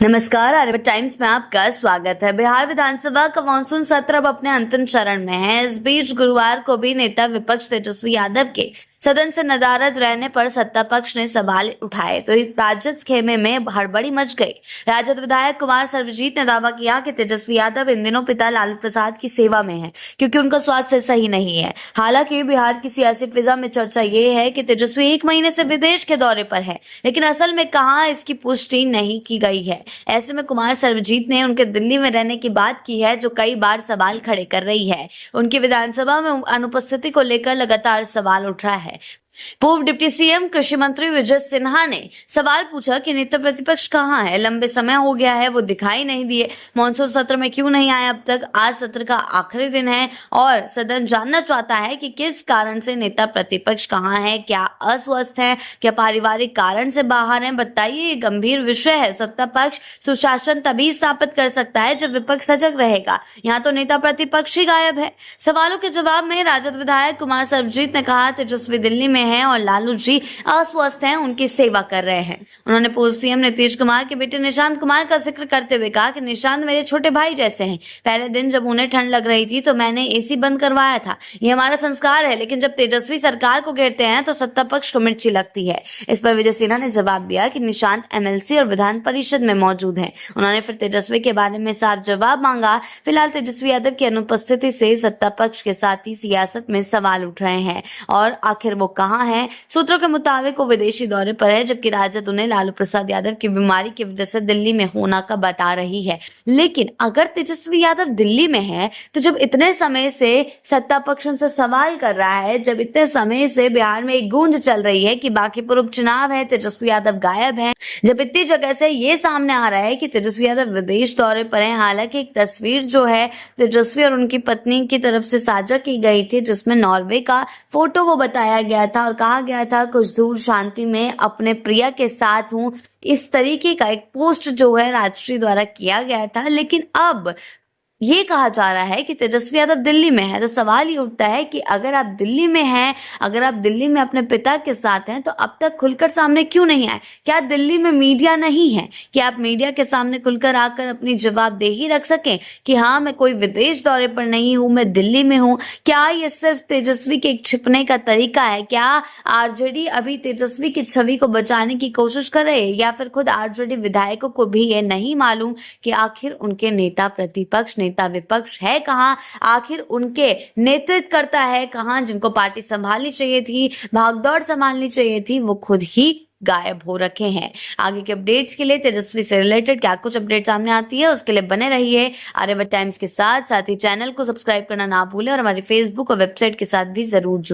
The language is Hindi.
नमस्कार, आर्यभट्ट टाइम्स में आपका स्वागत है। बिहार विधानसभा का मानसून सत्र अब अपने अंतिम चरण में है। इस बीच गुरुवार को भी नेता विपक्ष तेजस्वी यादव के सदन से नदारद रहने पर सत्ता पक्ष ने सवाल उठाए तो राजद खेमे में हड़बड़ी मच गई। राजद विधायक कुमार सर्वजीत ने दावा किया कि तेजस्वी यादव इन दिनों पिता लालू प्रसाद की सेवा में है क्योंकि उनका स्वास्थ्य सही नहीं है। हालांकि बिहार की सियासी फिजा में चर्चा ये है कि तेजस्वी 1 महीने से विदेश के दौरे पर है, लेकिन असल में कहाँ इसकी पुष्टि नहीं की गई है। ऐसे में कुमार सर्वजीत ने उनके दिल्ली में रहने की बात की है, जो कई बार सवाल खड़े कर रही है। उनकी विधानसभा में अनुपस्थिति को लेकर लगातार सवाल उठ रहा है। पूर्व डिप्टी सीएम कृषि मंत्री विजय सिन्हा ने सवाल पूछा कि नेता प्रतिपक्ष कहाँ है, लंबे समय हो गया है, वो दिखाई नहीं दिए, मानसून सत्र में क्यों नहीं आए अब तक। आज सत्र का आखिरी दिन है और सदन जानना चाहता है कि किस कारण से नेता प्रतिपक्ष कहाँ है, क्या अस्वस्थ है, क्या पारिवारिक कारण से बाहर है। बताइए, ये गंभीर विषय है। सत्ता पक्ष सुशासन तभी स्थापित कर सकता है जब विपक्ष सजग रहेगा। यहाँ तो नेता प्रतिपक्ष ही गायब है। सवालों के जवाब में राजद विधायक कुमार सर्वजीत ने कहा, तेजस्वी दिल्ली में हैं और लालू जी अस्वस्थ हैं, उनकी सेवा कर रहे हैं। उन्होंने पूर्व सीएम नीतीश कुमार के बेटे निशांत कुमार का जिक्र करते हुए कहा कि निशांत मेरे छोटे भाई जैसे हैं। पहले दिन जब उन्हें ठंड लग रही थी तो मैंने एसी बंद करवाया था। ये हमारा संस्कार है, लेकिन जब तेजस्वी सरकार को घेरते हैं तो सत्ता पक्ष को मिर्ची लगती है। इस पर विजय सिन्हा ने जवाब दिया कि निशांत एमएलसी और विधान परिषद में मौजूद है। उन्होंने फिर तेजस्वी के बारे में साफ जवाब मांगा। फिलहाल तेजस्वी यादव की अनुपस्थिति से सत्ता पक्ष के साथ ही सियासत में सवाल उठ रहे हैं और आखिर वो कहाँ है। सूत्रों के मुताबिक वो विदेशी दौरे पर है, जबकि राजद उन्हें लालू प्रसाद यादव की बीमारी की वजह से दिल्ली में होना का बता रही है। लेकिन अगर तेजस्वी यादव दिल्ली में है तो जब इतने समय से सत्ता पक्ष उनसे सवाल कर रहा है, जब इतने समय से बिहार में एक गूंज चल रही है कि बांकीपुर उपचुनाव है, तेजस्वी यादव गायब है, जब इतनी जगह से ये सामने आ रहा है कि तेजस्वी यादव विदेश दौरे पर है। हालांकि एक तस्वीर जो है तेजस्वी और उनकी पत्नी की तरफ से साझा की गई थी, जिसमें नॉर्वे का फोटो वो बताया गया था और कहा गया था कुछ दूर शांति में अपने प्रिया के साथ हूं। इस तरीके का एक पोस्ट जो है राजश्री द्वारा किया गया था। लेकिन अब ये कहा जा रहा है कि तेजस्वी यादव दिल्ली में है, तो सवाल ये उठता है कि अगर आप दिल्ली में हैं, अगर आप दिल्ली में अपने पिता के साथ हैं, तो अब तक खुलकर सामने क्यों नहीं आए? क्या दिल्ली में मीडिया नहीं है कि आप मीडिया के सामने खुलकर आकर अपनी जवाबदेही रख सकें कि हाँ, मैं कोई विदेश दौरे पर नहीं हूं, मैं दिल्ली में हूं? क्या ये सिर्फ तेजस्वी के एक छिपने का तरीका है? क्या आरजेडी अभी तेजस्वी की छवि को बचाने की कोशिश कर रहे हैं, या फिर खुद आरजेडी विधायकों को भी ये नहीं मालूम कि आखिर उनके नेता प्रतिपक्ष नेता विपक्ष है कहां, आखिर उनके नेतृत्व करता है कहां, जिनको पार्टी संभालनी चाहिए थी, भागदौड़ संभालनी चाहिए थी, वो खुद ही गायब हो रखे हैं। आगे के अपडेट्स के लिए तेजस्वी से रिलेटेड क्या कुछ अपडेट सामने आती है, उसके लिए बने रहिए आर्यभट्ट टाइम्स के साथ ही चैनल को सब्सक्राइब करना ना भूलें और हमारी फेसबुक और वेबसाइट के साथ भी जरूर जुड़े।